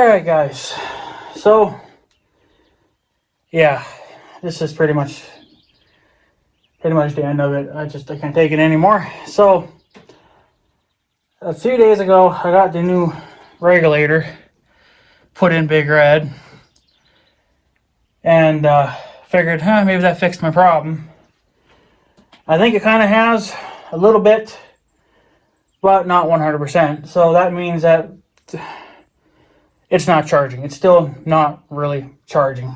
Alright guys, so yeah, this is pretty much the end of it. I can't take it anymore. So a few days ago I got the new regulator put in Big Red and figured maybe that fixed my problem. I think it kind of has a little bit, but not 100%. So that means that it's not charging. It's still not really charging.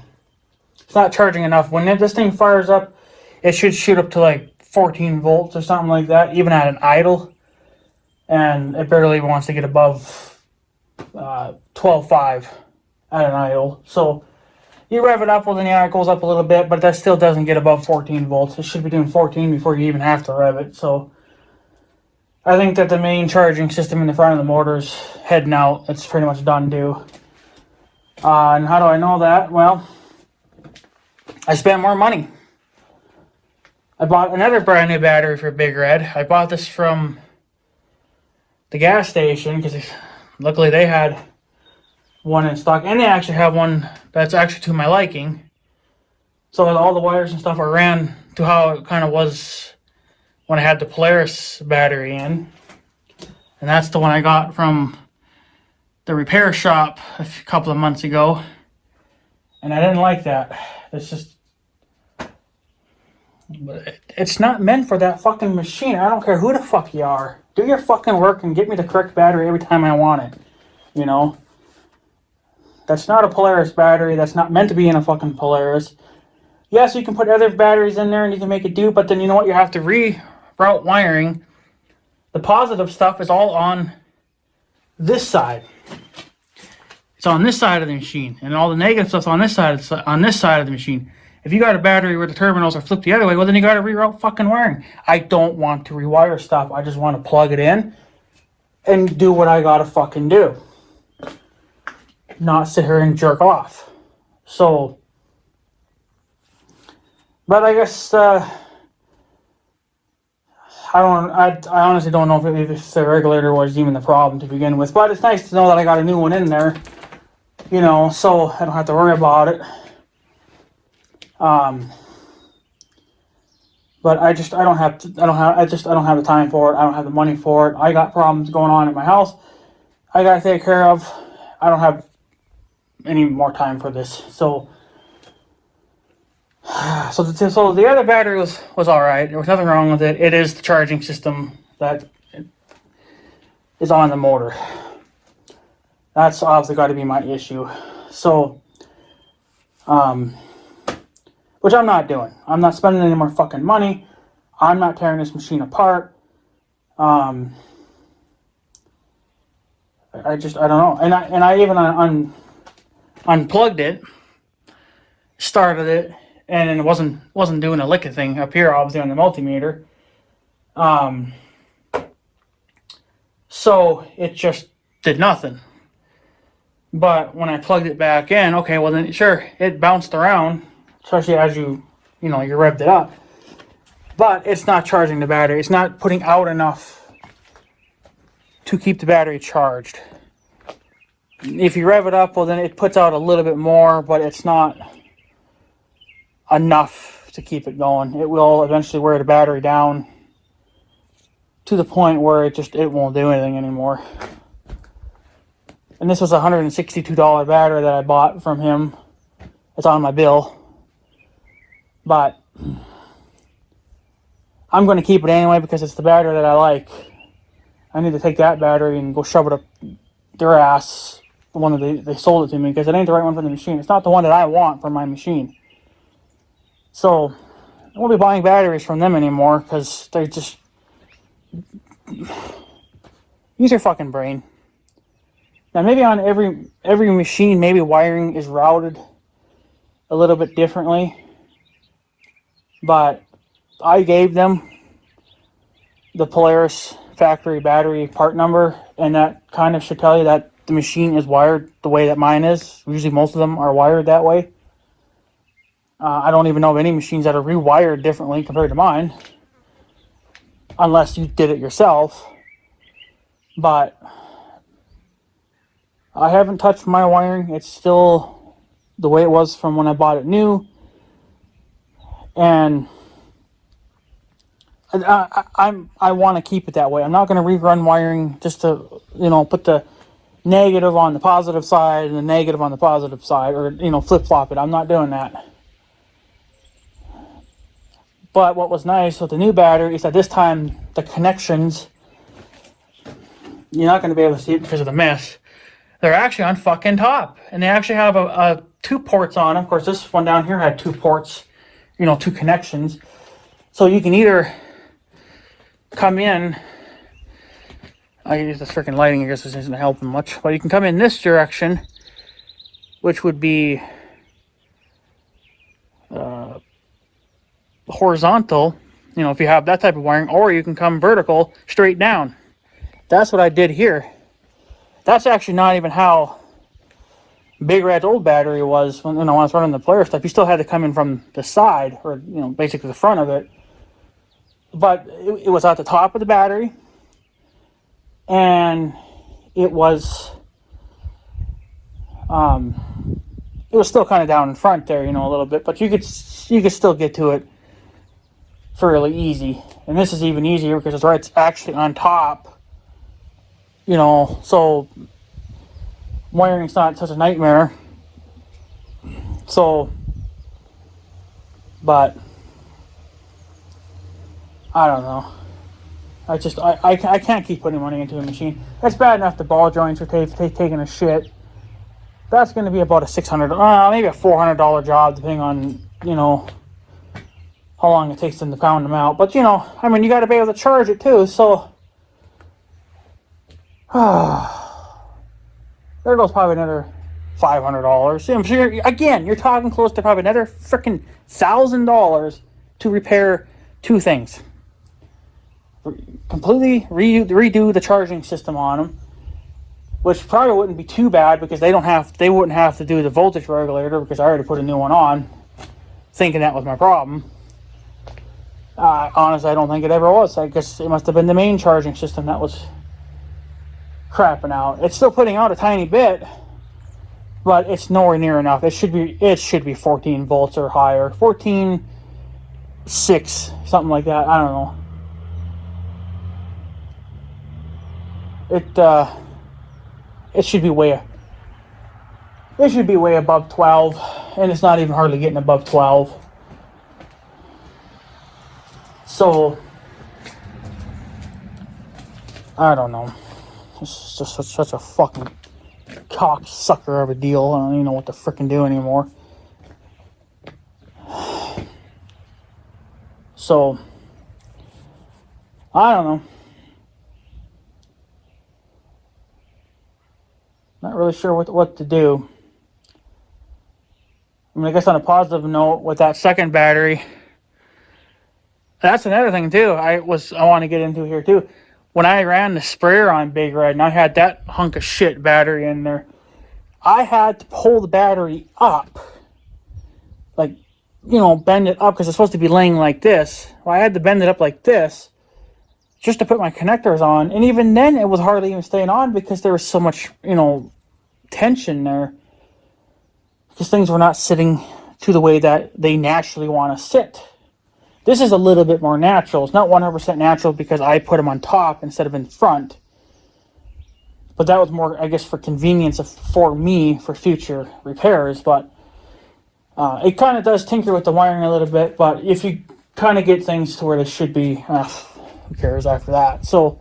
It's not charging enough. When this thing fires up, it should shoot up to like 14 volts or something like that, even at an idle. And it barely wants to get above 12.5 at an idle. So you rev it up, well then yeah, it goes up a little bit, but that still doesn't get above 14 volts. It should be doing 14 before you even have to rev it. So I think that the main charging system in the front of the motor is heading out. It's pretty much done too. And how do I know that? Well, I spent more money. I bought another brand new battery for Big Red. I bought this from the gas station because luckily they had one in stock. And they actually have one that's actually to my liking. So all the wires and stuff are ran to how it kind of was when I had the Polaris battery in. And that's the one I got from the repair shop a couple of months ago. And I didn't like that. It's not meant for that fucking machine. I don't care who the fuck you are. Do your fucking work and get me the correct battery every time I want it. You know? That's not a Polaris battery. That's not meant to be in a fucking Polaris. Yes, you can put other batteries in there and you can make it do, but then you know what? You have to reroute wiring. The positive stuff is all on this side. It's on this side of the machine, and all the negative stuff's on this side of the machine. If you got a battery where the terminals are flipped the other way, well then you got to reroute fucking wiring. I don't want to rewire stuff. I just want to plug it in and do what I gotta fucking do. Not sit here and jerk off. So, but I guess I honestly don't know if the regulator was even the problem to begin with. But it's nice to know that I got a new one in there, you know, so I don't have to worry about it. But I don't have the time for it. I don't have the money for it. I got problems going on at my house I gotta take care of. I don't have any more time for this. So the other battery was all right. There was nothing wrong with it. It is the charging system that is on the motor. That's obviously got to be my issue. So, which I'm not doing. I'm not spending any more fucking money. I'm not tearing this machine apart. I don't know. And I even unplugged it, started it, and it wasn't doing a lick of thing up here, obviously on the multimeter. So it just did nothing. But when I plugged it back in, okay, well then sure, it bounced around, especially as you revved it up. But it's not charging the battery. It's not putting out enough to keep the battery charged. If you rev it up, well then it puts out a little bit more, but it's not enough to keep it going. It will eventually wear the battery down to the point where it won't do anything anymore. And this was a $162 battery that I bought from him. It's on my bill. But I'm going to keep it anyway because it's the battery that I like. I need to take that battery and go shove it up their ass, the one that they sold it to me, because it ain't the right one for the machine. It's not the one that I want for my machine. So I won't be buying batteries from them anymore because they just use your fucking brain. Now maybe on every machine, maybe wiring is routed a little bit differently. But I gave them the Polaris factory battery part number, and that kind of should tell you that the machine is wired the way that mine is. Usually most of them are wired that way. I don't even know of any machines that are rewired differently compared to mine. Unless you did it yourself. But I haven't touched my wiring. It's still the way it was from when I bought it new. And I want to keep it that way. I'm not going to rerun wiring just to, put the negative on the positive side and the negative on the positive side, or, flip-flop it. I'm not doing that. But what was nice with the new battery is that this time the connections, you're not going to be able to see it because of the mess. They're actually on fucking top. And they actually have a 2 ports on them. Of course, this one down here had 2 ports, 2 connections. So you can either come in, I use this freaking lighting, I guess this isn't helping much, but you can come in this direction, which would be horizontal, if you have that type of wiring, or you can come vertical straight down. That's what I did here. That's actually not even how Big Red's old battery was when I was running the Polaris stuff. You still had to come in from the side, or basically the front of it. But it was at the top of the battery, and it was still kind of down in front there, a little bit, but you could still get to it fairly easy. And this is even easier because it's actually on top, so wiring's not such a nightmare. So, but I don't know. I can't keep putting money into a machine. That's bad enough the ball joints are taking a shit. That's going to be about a $600, maybe a $400 job, depending on, how long it takes them to pound them out. But, you got to be able to charge it too, so. There goes probably another $500. I'm sure, again, you're talking close to probably another freaking $1,000 to repair 2 things. Completely redo the charging system on them, which probably wouldn't be too bad because they wouldn't have to do the voltage regulator because I already put a new one on, thinking that was my problem. Honestly, I don't think it ever was. I guess it must have been the main charging system that was crapping out. It's still putting out a tiny bit, but it's nowhere near enough. It should be 14 volts or higher, 14.6, something like that. I don't know. It should be way above 12, and it's not even hardly getting above 12. So I don't know. It's just such a fucking cocksucker of a deal. I don't even know what to frickin' do anymore. So I don't know. Not really sure what to do. I guess on a positive note, with that second battery, that's another thing too. I want to get into here too. When I ran the sprayer on Big Red, and I had that hunk of shit battery in there, I had to pull the battery up, bend it up because it's supposed to be laying like this. Well, I had to bend it up like this just to put my connectors on, and even then it was hardly even staying on because there was so much, tension there, because things were not sitting to the way that they naturally want to sit. This is a little bit more natural. It's not 100% natural because I put them on top instead of in front, but that was more, I guess, for convenience for me for future repairs. But it kind of does tinker with the wiring a little bit, but if you kind of get things to where they should be, who cares after that? So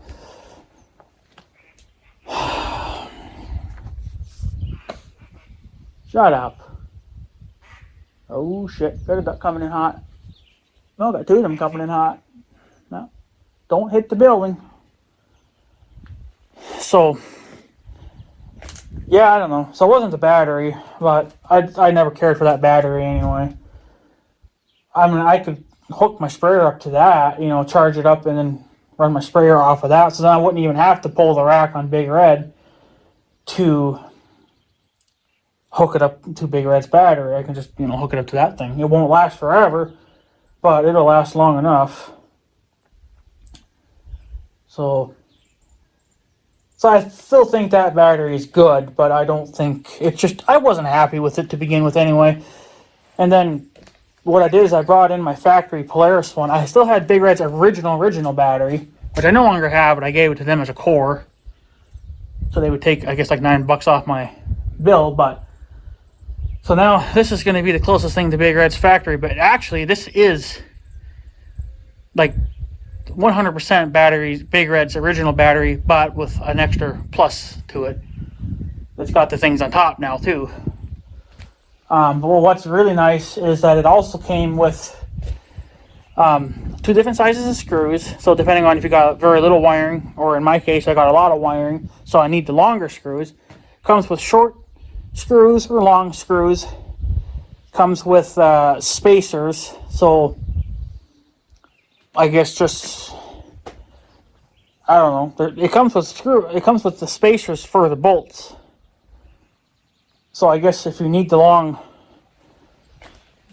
shut up. Oh shit, got a duck coming in hot. No, got 2 of them coming in hot. No, don't hit the building. So yeah, I don't know. So it wasn't the battery, but I never cared for that battery anyway. I could hook my sprayer up to that, charge it up and then run my sprayer off of that, so then I wouldn't even have to pull the rack on Big Red to hook it up to Big Red's battery. I can just, hook it up to that thing. It won't last forever, but it'll last long enough. So So I still think that battery is good, but I don't think it's just, I wasn't happy with it to begin with anyway. And then what I did is I brought in my factory Polaris one. I still had Big Red's original battery, which I no longer have, but I gave it to them as a core. So they would take, I guess, like $9 off my bill. But so now this is going to be the closest thing to Big Red's factory. But actually, this is like 100% batteries, Big Red's original battery, but with an extra plus to it. It's got the things on top now too. But what's really nice is that it also came with 2 different sizes of screws. So depending on if you got very little wiring, or in my case I got a lot of wiring, so I need the longer screws. Comes with short screws or long screws. Comes with spacers. So I guess just, I don't know. It comes with the spacers for the bolts. So I guess if you need the long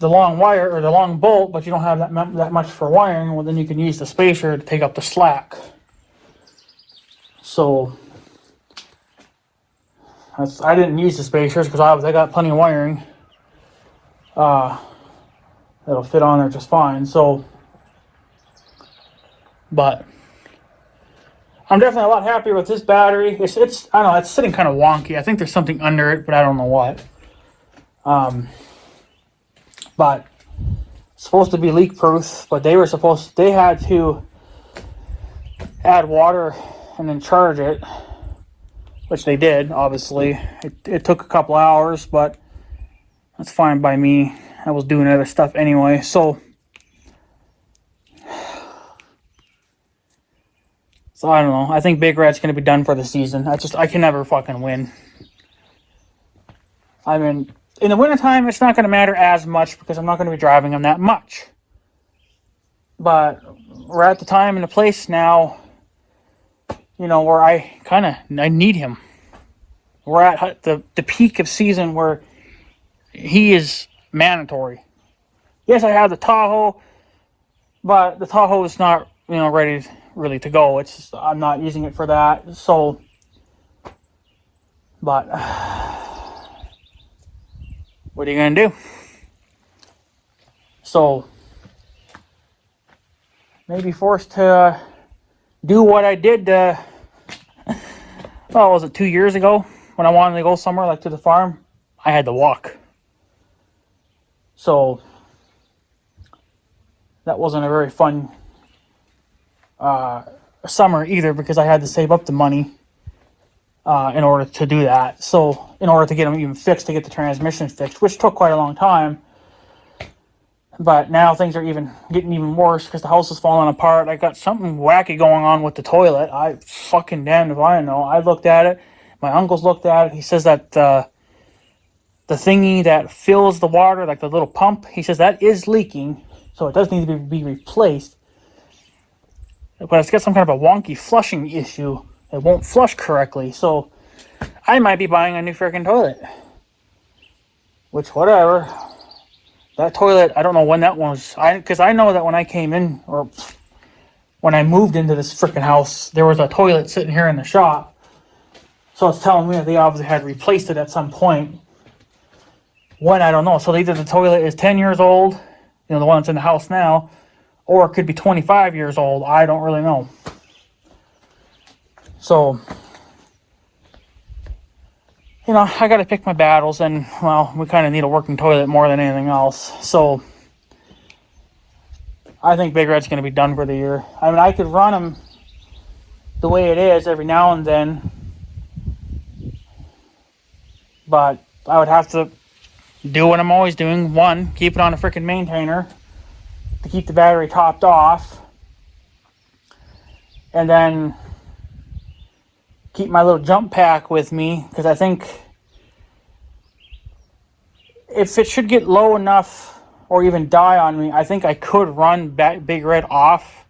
wire or the long bolt, but you don't have that much for wiring, well, then you can use the spacer to take up the slack. So I didn't use the spacers because I got plenty of wiring. That'll fit on there just fine. So, but I'm definitely a lot happier with this battery. It's I don't know, it's sitting kind of wonky. I think there's something under it, but I don't know what. But it's supposed to be leak proof, but they had to add water and then charge it, which they did, obviously. It took a couple hours, but that's fine by me. I was doing other stuff anyway, so I don't know. I think Big Red's going to be done for the season. I can never fucking win. I mean, in the wintertime, it's not going to matter as much because I'm not going to be driving them that much. But we're at the time and the place now, you know, where I need him. We're at the peak of season where he is mandatory. Yes, I have the Tahoe, but the Tahoe is not, you know, ready really to go. It's just, I'm not using it for that. So, but what are you gonna do? So maybe forced to do what I did. Was it 2 years ago when I wanted to go somewhere like to the farm? I had to walk. So that wasn't a very fun summer either, because I had to save up the money in order to do that. So in order to get them even fixed, to get the transmission fixed, which took quite a long time. But now things are getting even worse because the house is falling apart. I got something wacky going on with the toilet. I fucking damned if I know. I looked at it. My uncle's looked at it. He says that the thingy that fills the water, like the little pump, he says that is leaking. So it does need to be replaced. But it's got some kind of a wonky flushing issue. It won't flush correctly. So I might be buying a new freaking toilet. Which, whatever. That toilet, I don't know when that was. Because I know that when I came in, or when I moved into this freaking house, there was a toilet sitting here in the shop. So it's telling me that they obviously had replaced it at some point. When, I don't know. So either the toilet is 10 years old, you know, the one that's in the house now, or it could be 25 years old. I don't really know. So, you know, I got to pick my battles, and, well, we kind of need a working toilet more than anything else. So, I think Big Red's going to be done for the year. I mean, I could run him the way it is every now and then, but I would have to do what I'm always doing. One, keep it on a freaking maintainer to keep the battery topped off, and then keep my little jump pack with me, because I think if it should get low enough or even die on me, I think I could run Big Red off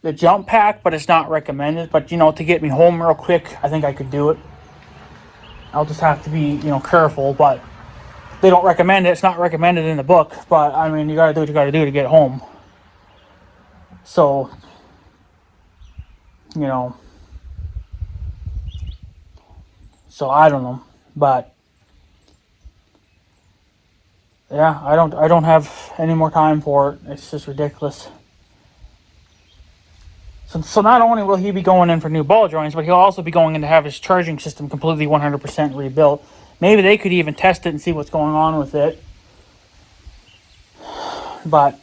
the jump pack, but it's not recommended. But, you know, to get me home real quick, I think I could do it. I'll just have to be, you know, careful, but they don't recommend it. It's not recommended in the book, but, I mean, you gotta do what you gotta do to get home. So, you know, So I don't know, but yeah, I don't have any more time for it. It's just ridiculous. So not only will he be going in for new ball joints, but he'll also be going in to have his charging system completely 100% rebuilt. Maybe they could even test it and see what's going on with it. But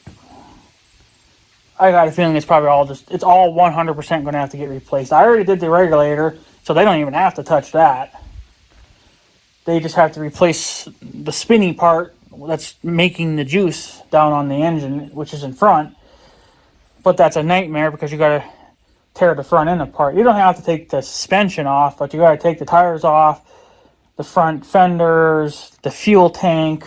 I got a feeling it's probably it's all 100% going to have to get replaced. I already did the regulator, so they don't even have to touch that. They just have to replace the spinny part that's making the juice down on the engine, which is in front. But that's a nightmare because you got to tear the front end apart. You don't have to take the suspension off, but you got to take the tires off, the front fenders, the fuel tank.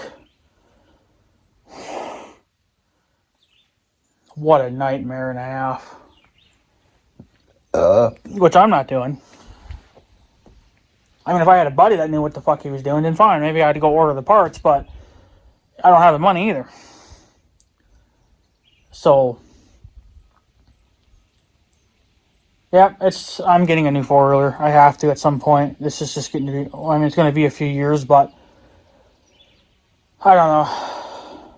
What a nightmare and a half. Which I'm not doing. I mean, if I had a buddy that knew what the fuck he was doing, then fine. Maybe I had to go order the parts, but I don't have the money either. So, yeah, I'm getting a new four-wheeler. I have to at some point. This is just getting to be, I mean, it's going to be a few years, but I don't know.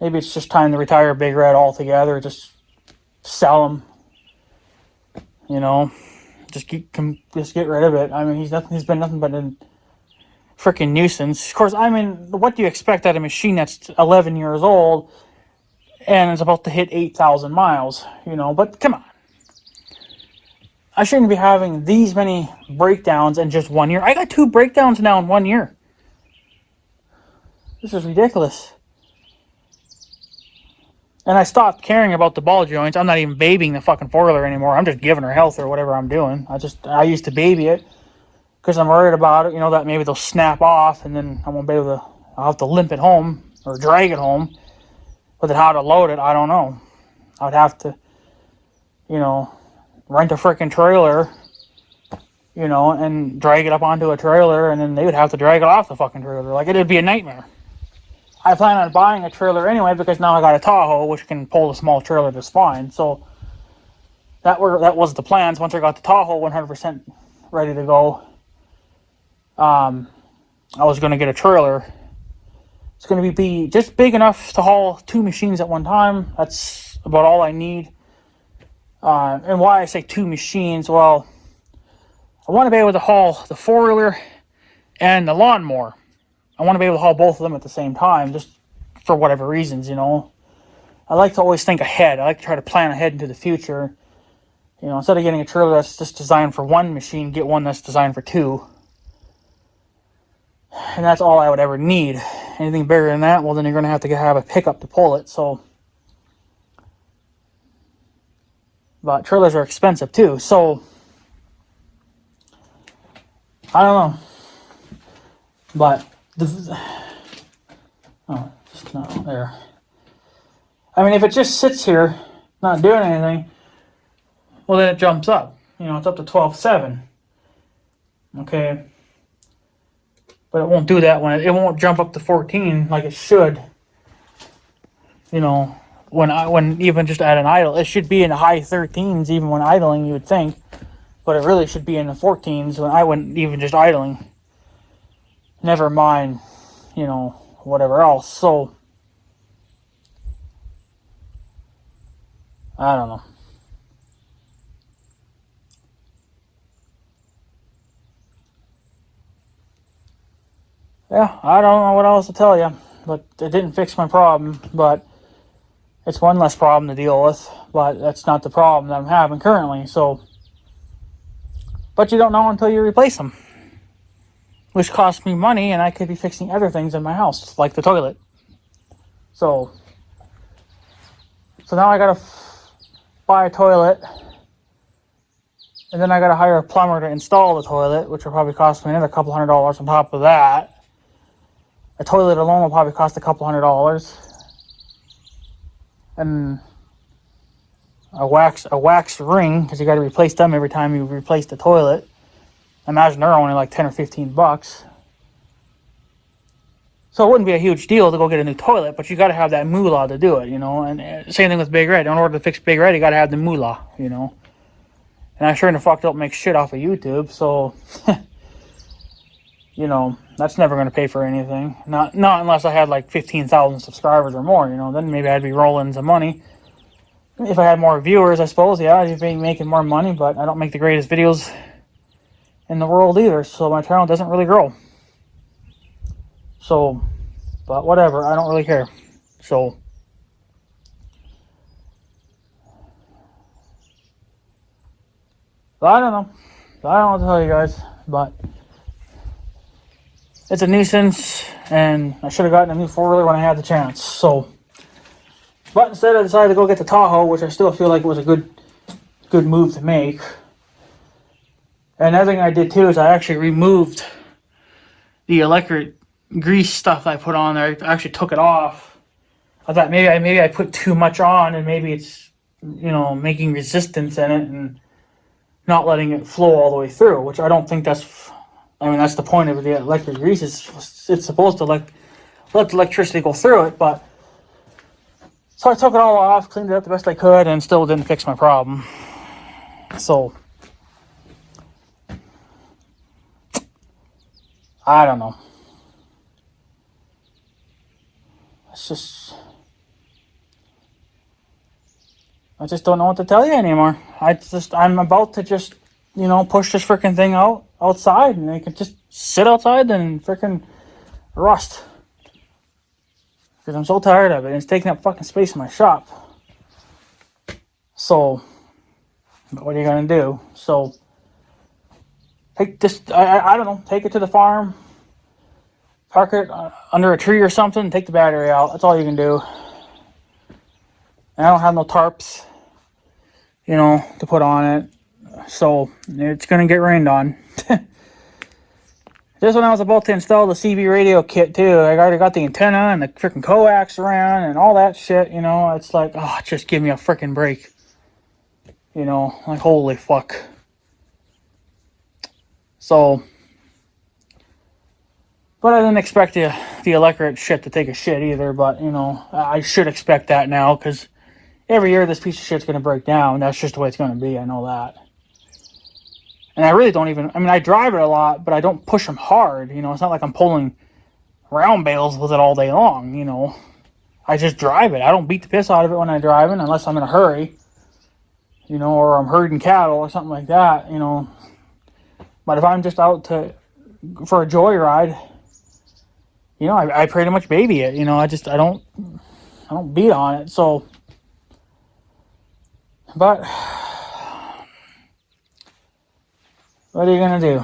Maybe it's just time to retire Big Red altogether. Just sell him. You know, just get rid of it. I mean, he's been nothing but a freaking nuisance. Of course, I mean, what do you expect out of a machine that's 11 years old and is about to hit 8,000 miles? You know, but come on. I shouldn't be having these many breakdowns in just 1 year. I got 2 breakdowns now in 1 year. This is ridiculous. And I stopped caring about the ball joints. I'm not even babying the fucking four-wheeler anymore. I'm just giving her health or whatever I'm doing. I used to baby it because I'm worried about it. You know, that maybe they'll snap off and then I won't be able to, I'll have to limp it home or drag it home. But then how to load it, I don't know. I would have to, you know, rent a freaking trailer, you know, and drag it up onto a trailer, and then they would have to drag it off the fucking trailer. Like, it'd be a nightmare. I plan on buying a trailer anyway because now I got a Tahoe which can pull a small trailer just fine. So that was the plans. Once I got the Tahoe 100% ready to go, I was going to get a trailer. It's going to be just big enough to haul 2 machines at one time. That's about all I need. And why I say 2 machines, well, I want to be able to haul the four-wheeler and the lawnmower. I want to be able to haul both of them at the same time, just for whatever reasons, you know. I like to always think ahead. I like to try to plan ahead into the future. You know, instead of getting a trailer that's just designed for 1 machine, get one that's designed for 2. And that's all I would ever need. Anything bigger than that, well, then you're going to have a pickup to pull it, so. But trailers are expensive, too, so. I don't know. But just not there. I mean, if it just sits here, not doing anything, well, then it jumps up. You know, it's up to 12.7. Okay. But it won't do that when it won't jump up to 14 like it should. You know, when even just at an idle, it should be in the high 13s even when idling, you would think. But it really should be in the 14s when I went even just idling. Never mind, you know, whatever else. So, I don't know. Yeah, I don't know what else to tell you. But it didn't fix my problem. But it's one less problem to deal with. But that's not the problem that I'm having currently. So, but you don't know until you replace them. Which costs me money, and I could be fixing other things in my house, like the toilet. So now I gotta buy a toilet, and then I gotta hire a plumber to install the toilet, which will probably cost me another couple $100 on top of that. A toilet alone will probably cost a couple $100, and a wax ring, because you got to replace them every time you replace the toilet. Imagine they're only like 10 or 15 bucks. So it wouldn't be a huge deal to go get a new toilet, but you got to have that moolah to do it, you know. And same thing with Big Red. In order to fix Big Red, you got to have the moolah, you know. And I sure in the fuck don't make shit off of YouTube, so you know, that's never going to pay for anything. Not unless I had like 15,000 subscribers or more, you know, then maybe I'd be rolling some money. If I had more viewers, I suppose, yeah, I'd be making more money, but I don't make the greatest videos in the world either, so my channel doesn't really grow. So, but whatever, I don't really care. So, I don't know. I don't know what to tell you guys, but it's a nuisance, and I should have gotten a new four-wheeler when I had the chance. So, but instead I decided to go get the Tahoe, which I still feel like was a good move to make. And another thing I did too is I actually removed the electric grease stuff I put on there. I actually took it off. I thought maybe I put too much on, and maybe it's, you know, making resistance in it and not letting it flow all the way through, which I don't think that's, I mean, that's the point of the electric grease. It's supposed to let the electricity go through it, but so I took it all off, cleaned it up the best I could, and still didn't fix my problem. So I don't know. It's just, I just don't know what to tell you anymore. I'm about to just, you know, push this freaking thing outside, and they can just sit outside and freaking rust. Because I'm so tired of it. It's taking up fucking space in my shop. So, what are you gonna do? So, take this, I don't know, take it to the farm, park it under a tree or something, take the battery out. That's all you can do. And I don't have no tarps, you know, to put on it. So, it's going to get rained on. This one I was about to install the CB radio kit too. I already got the antenna and the freaking coax around and all that shit, you know. It's like, oh, just give me a freaking break. You know, like, holy fuck. So, but I didn't expect the electric shit to take a shit either, but, you know, I should expect that now, because every year this piece of shit's going to break down. That's just the way it's going to be, I know that. And I really don't even, I mean, I drive it a lot, but I don't push them hard, you know. It's not like I'm pulling round bales with it all day long, you know. I just drive it. I don't beat the piss out of it when I'm driving, unless I'm in a hurry, you know, or I'm herding cattle or something like that, you know. But if I'm just out for a joyride, you know, I pretty much baby it, you know. I don't beat on it. So, but what are you gonna do?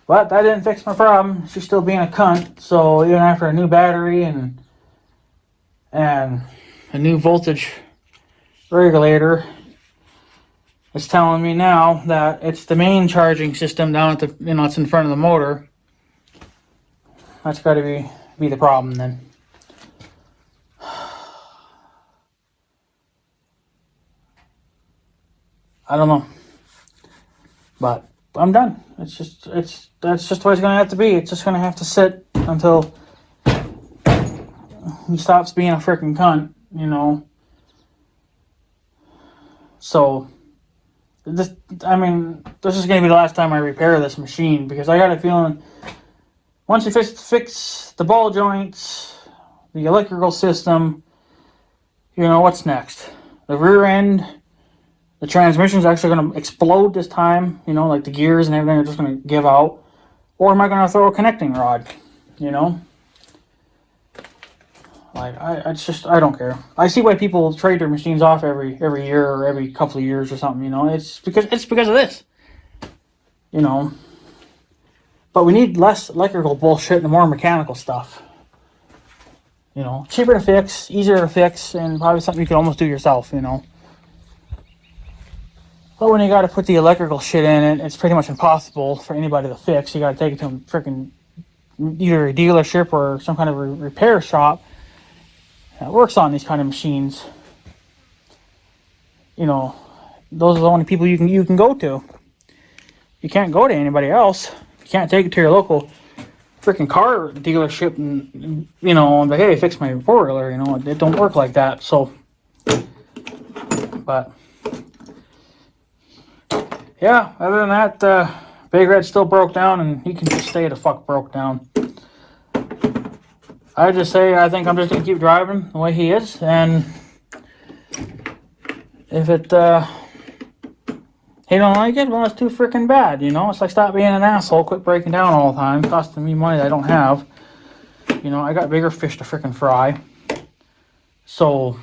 But that didn't fix my problem. She's still being a cunt. So even after a new battery and a new voltage regulator, it's telling me now that it's the main charging system down at the, you know, it's in front of the motor. That's got to be the problem then. I don't know, but I'm done. That's just the way it's gonna have to be. It's just gonna have to sit until he stops being a freaking cunt, you know. So this is gonna be the last time I repair this machine, because I got a feeling once you fix the ball joints, the electrical system, you know, what's next? The rear end. The transmission's actually going to explode this time, you know, like the gears and everything are just going to give out. Or am I going to throw a connecting rod, you know? Like, I don't care. I see why people trade their machines off every year or every couple of years or something, you know? It's because of this, you know? But we need less electrical bullshit and more mechanical stuff. You know, cheaper to fix, easier to fix, and probably something you can almost do yourself, you know? But when you got to put the electrical shit in it, it's pretty much impossible for anybody to fix. You got to take it to a freaking either a dealership or some kind of repair shop that works on these kind of machines. You know, those are the only people you can go to. You can't go to anybody else. You can't take it to your local freaking car dealership and, you know, and be, hey, fix my four-wheeler. You know, it don't work like that. So, but yeah, other than that, Big Red still broke down, and he can just stay the fuck broke down. I just say I think I'm just gonna keep driving the way he is, and if it he don't like it, well, it's too freaking bad, you know? It's like, stop being an asshole, quit breaking down all the time, costing me money that I don't have. You know, I got bigger fish to freaking fry. So,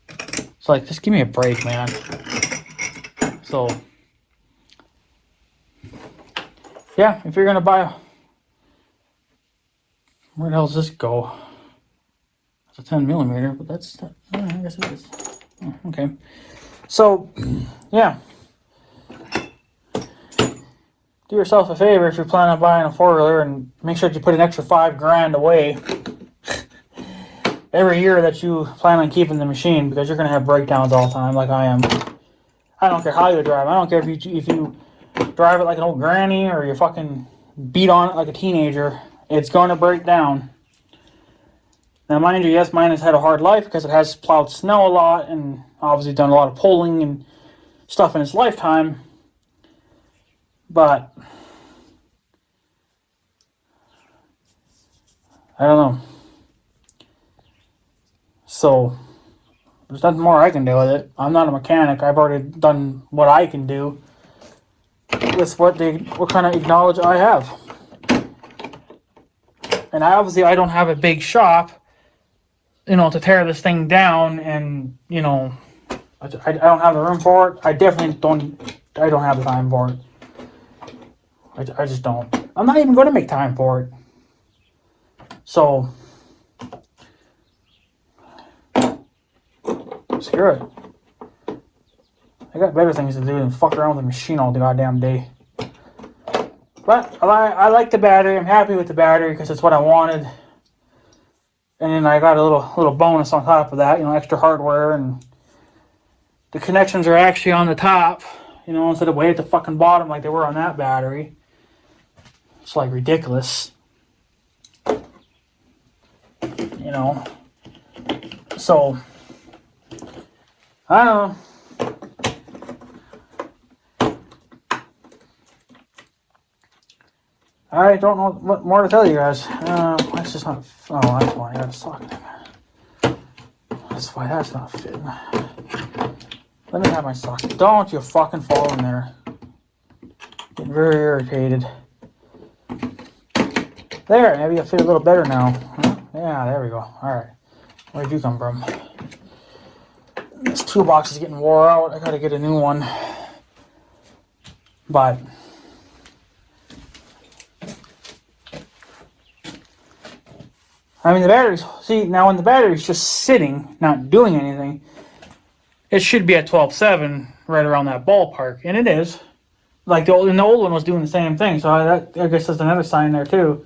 it's like, just give me a break, man. So, yeah, if you're going to buy where the hell does this go? It's a 10 millimeter, but that's, I guess it is. Oh, okay. So, yeah. Do yourself a favor if you're planning on buying a four-wheeler, and make sure that you put an extra $5,000 away every year that you plan on keeping the machine, because you're going to have breakdowns all the time like I am. I don't care how you drive. I don't care if you drive it like an old granny or you fucking beat on it like a teenager. It's going to break down. Now, mind you, yes, mine has had a hard life because it has plowed snow a lot and obviously done a lot of pulling and stuff in its lifetime. But I don't know. So there's nothing more I can do with it. I'm not a mechanic. I've already done what I can do with what kind of knowledge I have. And I don't have a big shop, you know, to tear this thing down, and you know, I don't have the room for it. I definitely don't have the time for it. I just don't. I'm not even going to make time for it. So, screw it. I got better things to do than fuck around with the machine all the goddamn day. But I like the battery. I'm happy with the battery because it's what I wanted. And then I got a little bonus on top of that, you know, extra hardware, and the connections are actually on the top, you know, instead of way at the fucking bottom like they were on that battery. It's like ridiculous. You know. So, I don't know. I don't know what more to tell you guys. That's just not. Oh, that's why I got a sock in there. That's why that's not fitting. Let me have my sock. Don't you fucking fall in there. Getting very irritated. There, maybe it'll fit a little better now. Huh? Yeah, there we go. Alright. Where'd you come from? This toolbox is getting wore out. I gotta get a new one. But I mean, the batteries, see, now when the battery's just sitting, not doing anything, it should be at 12.7, right around that ballpark. And it is. Like, the old one was doing the same thing, so I guess that's another sign there, too.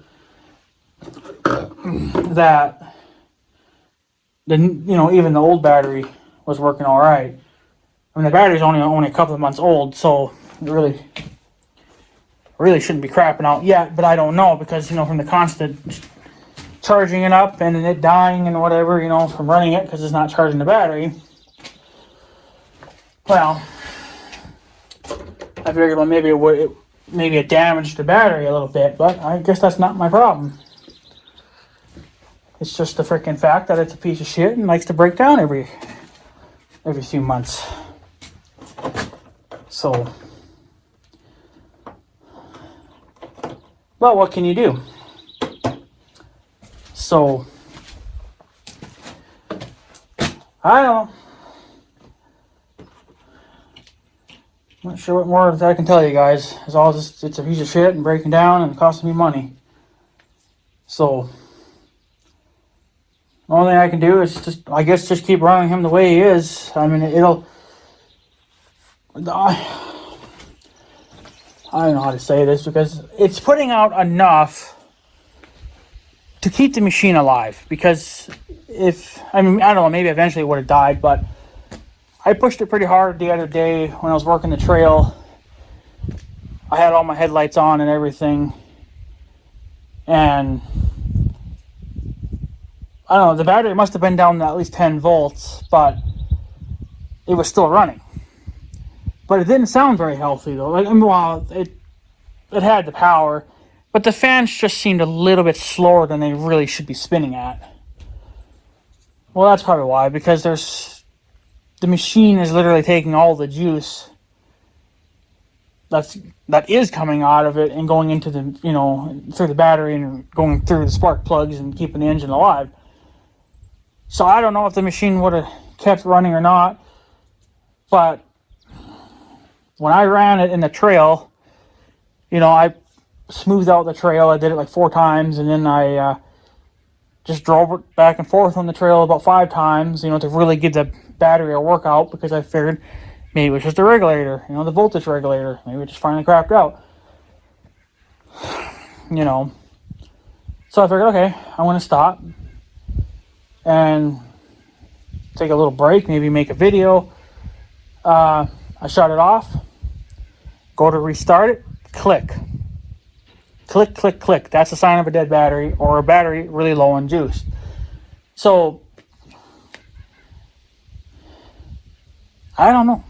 That, even the old battery was working all right. I mean, the battery's only a couple of months old, so it really shouldn't be crapping out yet, but I don't know, because, from the constant charging it up and then it dying and whatever, from running it because it's not charging the battery. Well, I figured, well, maybe it damaged the battery a little bit, but I guess that's not my problem. It's just the freaking fact that it's a piece of shit and likes to break down every few months. So, well, what can you do? So, I don't know. I'm not sure what more I can tell you guys. It's all just, it's a piece of shit and breaking down and costing me money. So, the only thing I can do is just keep running him the way he is. I mean, I don't know how to say this, because it's putting out enough to keep the machine alive. Because I don't know, maybe eventually it would have died, but I pushed it pretty hard the other day when I was working the trail. I had all my headlights on and everything. And I don't know, the battery must have been down to at least 10 volts, but it was still running. But it didn't sound very healthy though. Like, I mean, well, it had the power, but the fans just seemed a little bit slower than they really should be spinning at. Well, that's probably why, because the machine is literally taking all the juice that is coming out of it and going into the, through the battery and going through the spark plugs and keeping the engine alive. So I don't know if the machine would have kept running or not, but when I ran it in the trail, I smoothed out the trail. I did it like 4 times, and then I just drove it back and forth on the trail about 5 times, to really give the battery a workout, because I figured maybe it was just a regulator, the voltage regulator. Maybe it just finally crapped out. So I figured, okay, I'm going to stop and take a little break, maybe make a video. I shut it off, go to restart it, click. Click, click, click. That's a sign of a dead battery, or a battery really low on juice. So, I don't know.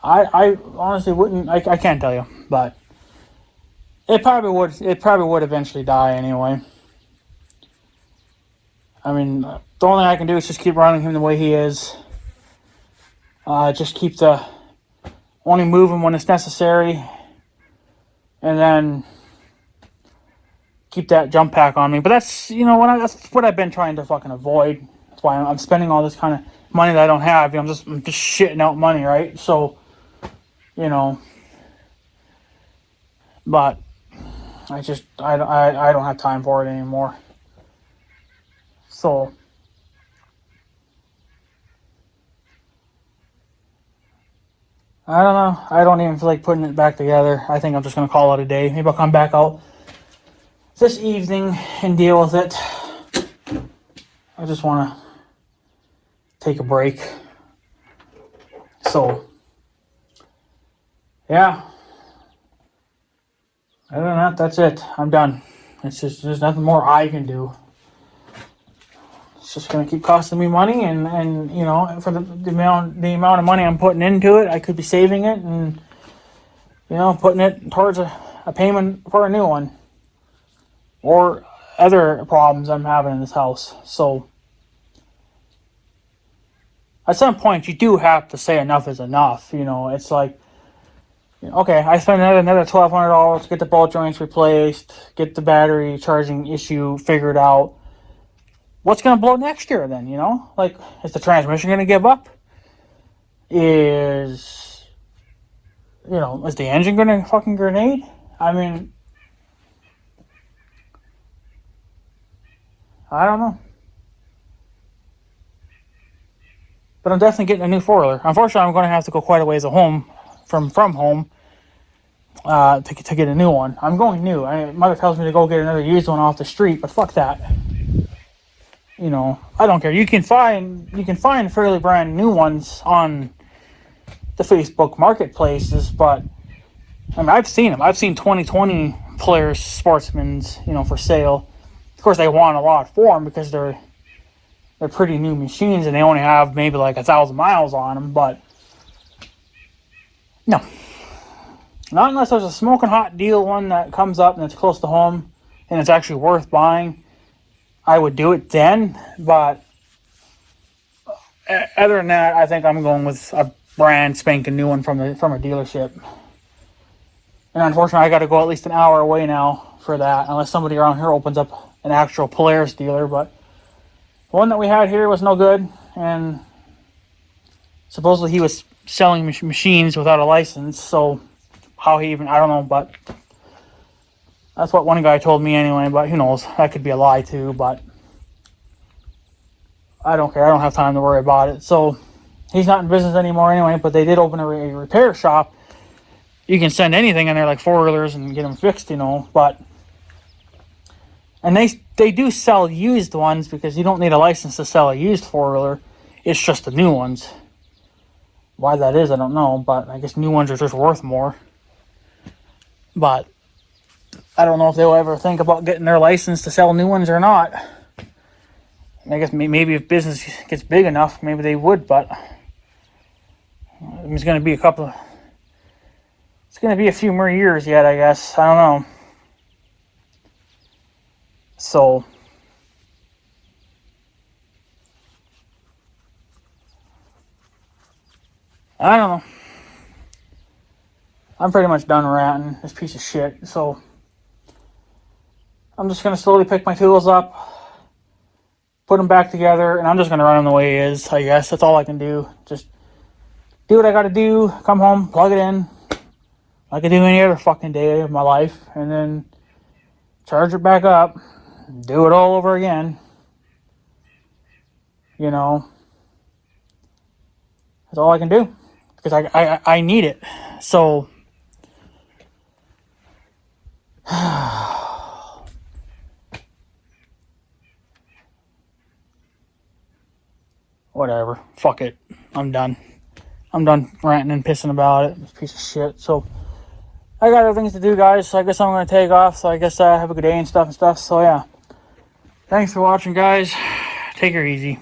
I honestly wouldn't. I can't tell you, but it probably would. It probably would eventually die anyway. I mean, the only thing I can do is just keep running him the way he is. Just keep only move him when it's necessary, and then keep that jump pack on me. But that's that's what I've been trying to fucking avoid. That's why I'm spending all this kind of money that I don't have. I'm just shitting out money, right? So, but I don't have time for it anymore. So, I don't know. I don't even feel like putting it back together. I think I'm just going to call it a day. Maybe I'll come back out this evening and deal with it. I just want to take a break. So, yeah. Other than that, that's it. I'm done. It's just, there's nothing more I can do. It's just going to keep costing me money, and for the amount of money I'm putting into it, I could be saving it and, putting it towards a payment for a new one, or other problems I'm having in this house. So, at some point, you do have to say enough is enough. It's like, okay, I spent another $1,200 to get the ball joints replaced, get the battery charging issue figured out. What's going to blow next year then, Like, is the transmission going to give up? Is the engine going to fucking grenade? I mean, I don't know. But I'm definitely getting a new four-wheeler. Unfortunately, I'm going to have to go quite a ways from home to get a new one. I'm going new. Mother tells me to go get another used one off the street, but fuck that. I don't care. You can find fairly brand new ones on the Facebook marketplaces, but I mean, I've seen them. I've seen 2020 Polaris Sportsmans, for sale. Of course, they want a lot for them because they're pretty new machines and they only have maybe like 1,000 miles on them. But no, not unless there's a smoking hot deal one that comes up and it's close to home and it's actually worth buying. I would do it then, but other than that, I think I'm going with a brand spanking new one from a dealership. And unfortunately, I got to go at least an hour away now for that, unless somebody around here opens up an actual Polaris dealer. But the one that we had here was no good, and supposedly he was selling machines without a license. So how he even, I don't know, but that's what one guy told me anyway, but who knows? That could be a lie too, but I don't care. I don't have time to worry about it. So he's not in business anymore anyway, but they did open a repair shop. You can send anything in there, like four-wheelers, and get them fixed, but and they do sell used ones, because you don't need a license to sell a used four-wheeler. It's just the new ones. Why that is, I don't know, but I guess new ones are just worth more. But I don't know if they'll ever think about getting their license to sell new ones or not. I guess maybe if business gets big enough, maybe they would, but It's going to be it's going to be a few more years yet, I guess. I don't know. So, I don't know. I'm pretty much done ranting this piece of shit. So, I'm just going to slowly pick my tools up, put them back together, and I'm just going to run them the way it is, I guess. That's all I can do. Just do what I got to do, come home, plug it in, like I do any other fucking day of my life, and then charge it back up, do it all over again. You know, that's all I can do, because I need it. So, whatever. Fuck it. I'm done. I'm done ranting and pissing about it. This piece of shit. So, I got other things to do, guys. So, I guess I'm going to take off. So, I guess have a good day and stuff. So, yeah. Thanks for watching, guys. Take her easy.